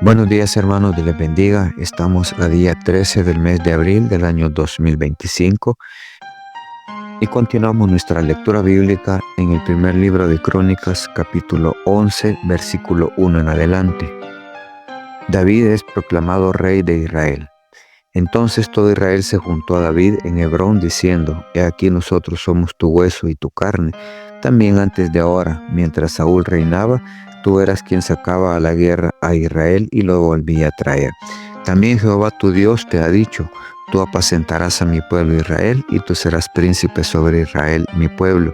Buenos días hermanos, Dios les bendiga. Estamos a día 13 del mes de abril del año 2025 y continuamos nuestra lectura bíblica en el primer libro de Crónicas, capítulo 11, versículo 1 en adelante. David es proclamado rey de Israel. Entonces todo Israel se juntó a David en Hebrón diciendo: He aquí nosotros somos tu hueso y tu carne. También antes de ahora, mientras Saúl reinaba, tú eras quien sacaba a la guerra a Israel y lo volvía a traer. También Jehová tu Dios te ha dicho: Tú apacentarás a mi pueblo Israel y tú serás príncipe sobre Israel, mi pueblo.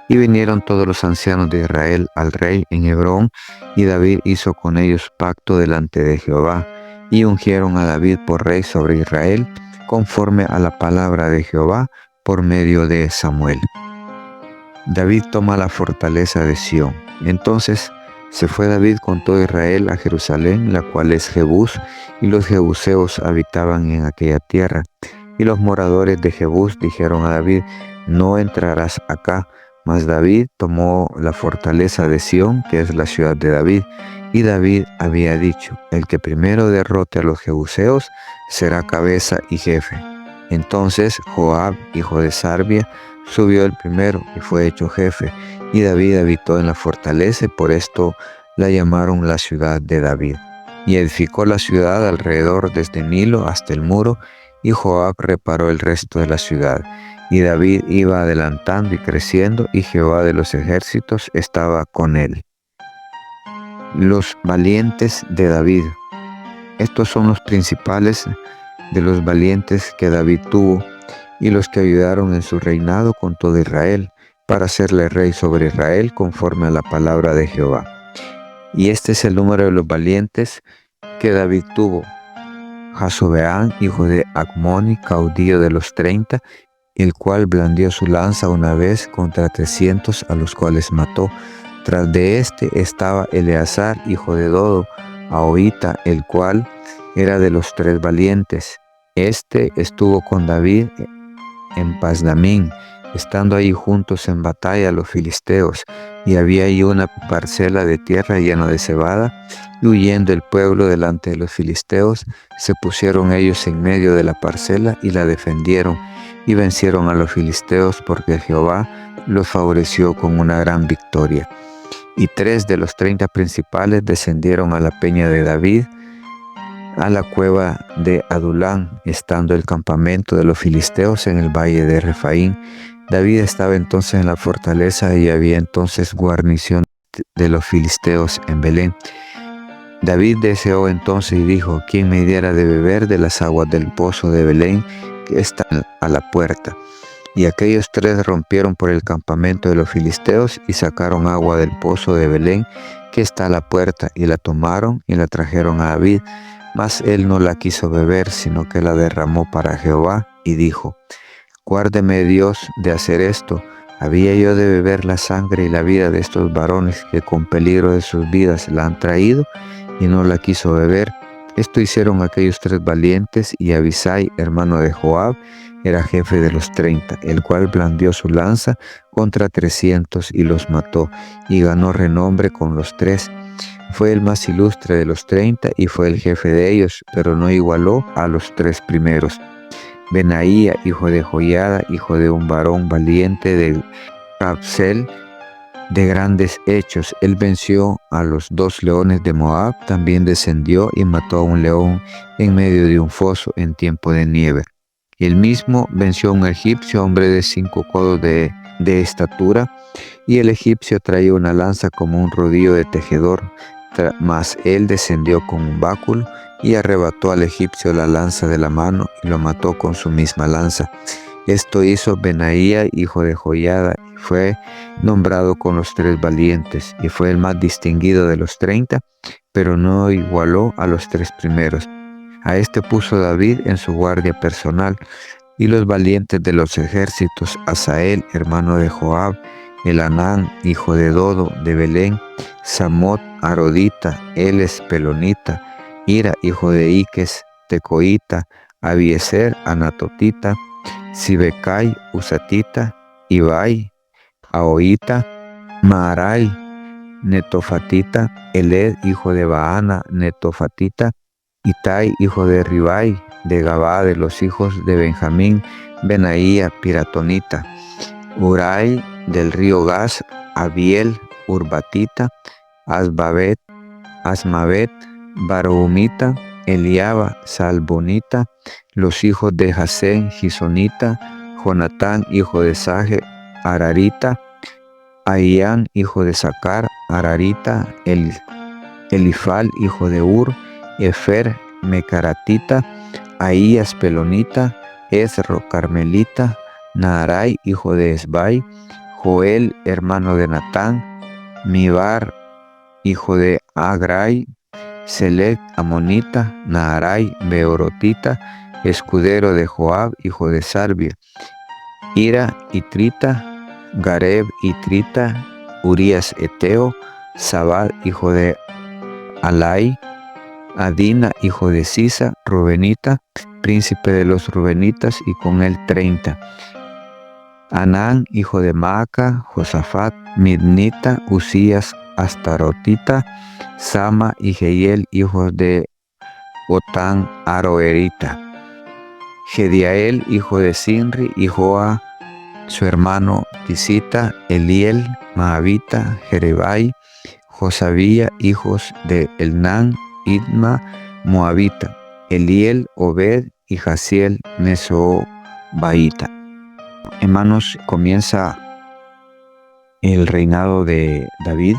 Y vinieron todos los ancianos de Israel al rey en Hebrón, y David hizo con ellos pacto delante de Jehová, y ungieron a David por rey sobre Israel, conforme a la palabra de Jehová por medio de Samuel. David toma la fortaleza de Sión. Entonces se fue David con todo Israel a Jerusalén, la cual es Jebús, y los jebuseos habitaban en aquella tierra. Y los moradores de Jebús dijeron a David: No entrarás acá. Mas David tomó la fortaleza de Sión, que es la ciudad de David. Y David había dicho: El que primero derrote a los jebuseos será cabeza y jefe. Entonces Joab, hijo de Sarvia, subió el primero y fue hecho jefe. Y David habitó en la fortaleza, y por esto la llamaron la ciudad de David. Y edificó la ciudad alrededor desde Nilo hasta el muro, y Joab reparó el resto de la ciudad. Y David iba adelantando y creciendo, y Jehová de los ejércitos estaba con él. Los valientes de David. Estos son los principales de los valientes que David tuvo, y los que ayudaron en su reinado con todo Israel, para hacerle rey sobre Israel conforme a la palabra de Jehová. Y este es el número de los valientes que David tuvo: Jasobeán, hijo de Acmoni, caudillo de los 30, el cual blandió su lanza una vez contra 300, a los cuales mató. Tras de este estaba Eleazar, hijo de Dodo, Ahoita, el cual era de los 3 valientes. Este estuvo con David en Pasdamín, estando ahí juntos en batalla los filisteos, y había ahí una parcela de tierra llena de cebada, y huyendo el pueblo delante de los filisteos, se pusieron ellos en medio de la parcela y la defendieron, y vencieron a los filisteos, porque Jehová los favoreció con una gran victoria. Y 3 de los 30 principales descendieron a la peña de David, a la cueva de Adulán, estando el campamento de los filisteos en el valle de Refaín. David estaba entonces en la fortaleza, y había entonces guarnición de los filisteos en Belén. David deseó entonces y dijo: ¿Quién me diera de beber de las aguas del pozo de Belén, que está a la puerta? Y aquellos 3 rompieron por el campamento de los filisteos y sacaron agua del pozo de Belén, que está a la puerta, y la tomaron y la trajeron a David. Mas él no la quiso beber, sino que la derramó para Jehová, y dijo: Guárdeme Dios de hacer esto. ¿Había yo de beber la sangre y la vida de estos varones que con peligro de sus vidas la han traído? Y no la quiso beber. Esto hicieron aquellos 3 valientes, y Abisai, hermano de Joab, era jefe de los 30, el cual blandió su lanza contra 300 y los mató, y ganó renombre con los 3. Fue el más ilustre de los 30 y fue el jefe de ellos, pero no igualó a los 3 primeros. Benaía, hijo de Joiada, hijo de un varón valiente de Capsel, de grandes hechos. Él venció a los 2 leones de Moab, también descendió y mató a un león en medio de un foso en tiempo de nieve. Él mismo venció a un egipcio, hombre de 5 codos de estatura, y el egipcio traía una lanza como un rodillo de tejedor, mas él descendió con un báculo y arrebató al egipcio la lanza de la mano y lo mató con su misma lanza. Esto hizo Benaía, hijo de Joiada, y fue nombrado con los 3 valientes, y fue el más distinguido de los 30, pero no igualó a los 3 primeros. A este puso David en su guardia personal, y los valientes de los ejércitos: Asael, hermano de Joab, Elanán, hijo de Dodo, de Belén, Samot, Arodita, Eles, Pelonita, Ira, hijo de Iques, Tecoita, Abiezer, Anatotita, Sibecai, Usatita, Ibai, Ahoita, Maarai, netofatita, Eled, hijo de Baana, netofatita, Itai, hijo de Ribai, de Gabá, de los hijos de Benjamín, Benaía, piratonita, Urai, del río Gas, Abiel, urbatita, Asmavet, Barahumita, Eliaba, salbonita, los hijos de Jasén, gisonita, Jonatán, hijo de Sage, ararita, Ahían, hijo de Sacar, ararita, Elifal, hijo de Ur, Efer, mecaratita, Ahías, pelonita, Esro, carmelita, Naarai, hijo de Esbai, Joel, hermano de Natán, Mibar, hijo de Agrai, Selec, amonita, Naarai, beorotita, escudero de Joab, hijo de Sarbia, Ira, itrita, Gareb, itrita, Urías, eteo, Sabad, hijo de Alai, Adina, hijo de Sisa, rubenita, príncipe de los rubenitas, y con él 30. Anán, hijo de Maaca, Josafat, Midnita, Usías, Astarotita, Sama y Jehiel, hijos de Otán, Aroerita. Gediael, hijo de Sinri, y Joa, su hermano Tisita, Eliel, Maavita, Jerebai, Josabía, hijos de Elnán, Idma, Moabita, Eliel, Obed y Jaziel, Mesobaita. Hermanos, comienza el reinado de David.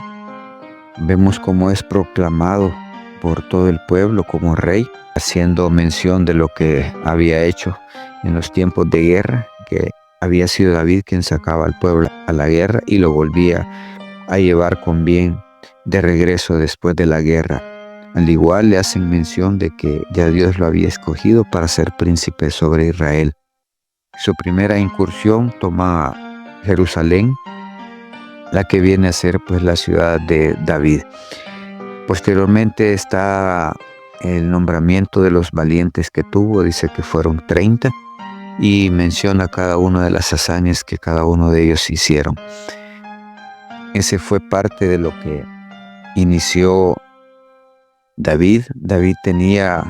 Vemos cómo es proclamado por todo el pueblo como rey, haciendo mención de lo que había hecho en los tiempos de guerra, que había sido David quien sacaba al pueblo a la guerra y lo volvía a llevar con bien de regreso después de la guerra. Al igual le hacen mención de que ya Dios lo había escogido para ser príncipe sobre Israel. Su primera incursión toma Jerusalén, la que viene a ser pues la ciudad de David. Posteriormente está el nombramiento de los valientes que tuvo, dice que fueron 30, y menciona cada una de las hazañas que cada uno de ellos hicieron. Ese fue parte de lo que inició David. David tenía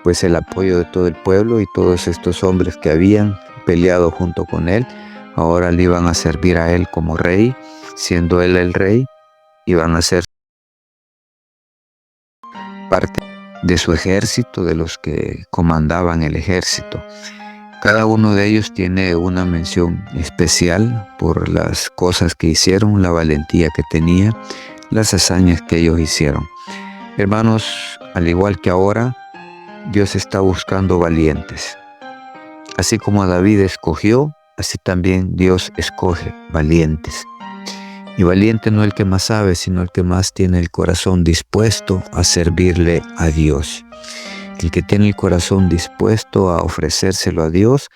pues el apoyo de todo el pueblo, y todos estos hombres que habían peleado junto con él, ahora le iban a servir a él como rey. Siendo él el rey, iban a ser parte de su ejército, de los que comandaban el ejército. Cada uno de ellos tiene una mención especial por las cosas que hicieron, la valentía que tenían, las hazañas que ellos hicieron. Hermanos, al igual que ahora, Dios está buscando valientes. Así como a David escogió, así también Dios escoge valientes. Y valiente no el que más sabe, sino el que más tiene el corazón dispuesto a servirle a Dios. El que tiene el corazón dispuesto a ofrecérselo a Dios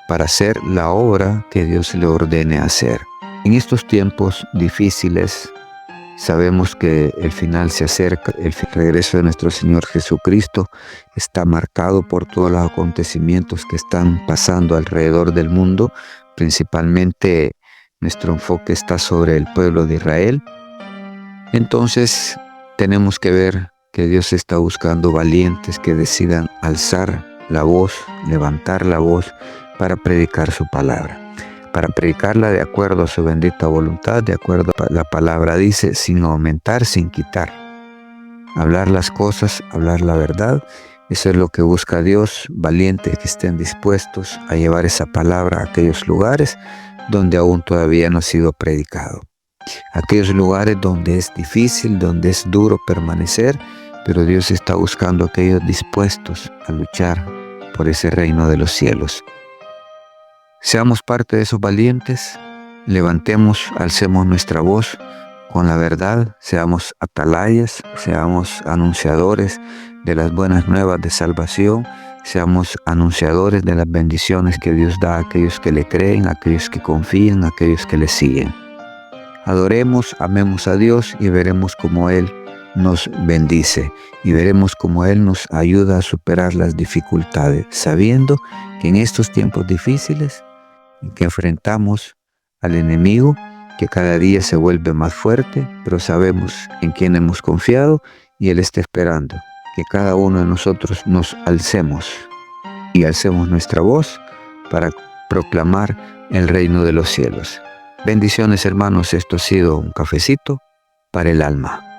para hacer la obra que Dios le ordene hacer. En estos tiempos difíciles, sabemos que el final se acerca. El regreso de nuestro Señor Jesucristo está marcado por todos los acontecimientos que están pasando alrededor del mundo. Principalmente nuestro enfoque está sobre el pueblo de Israel. Entonces tenemos que ver que Dios está buscando valientes que decidan alzar la voz, levantar la voz para predicar su palabra. Para predicarla de acuerdo a su bendita voluntad, de acuerdo a la palabra dice, sin aumentar, sin quitar. Hablar las cosas, hablar la verdad, eso es lo que busca Dios, valientes que estén dispuestos a llevar esa palabra a aquellos lugares donde aún todavía no ha sido predicado. Aquellos lugares donde es difícil, donde es duro permanecer, pero Dios está buscando a aquellos dispuestos a luchar por ese reino de los cielos. Seamos parte de esos valientes, levantemos, alcemos nuestra voz con la verdad, seamos atalayas, seamos anunciadores de las buenas nuevas de salvación, seamos anunciadores de las bendiciones que Dios da a aquellos que le creen, a aquellos que confían, a aquellos que le siguen. Adoremos, amemos a Dios y veremos cómo Él nos bendice y veremos cómo Él nos ayuda a superar las dificultades, sabiendo que en estos tiempos difíciles que enfrentamos al enemigo, que cada día se vuelve más fuerte, pero sabemos en quién hemos confiado y Él está esperando que cada uno de nosotros nos alcemos y alcemos nuestra voz para proclamar el reino de los cielos. Bendiciones, hermanos, esto ha sido un cafecito para el alma.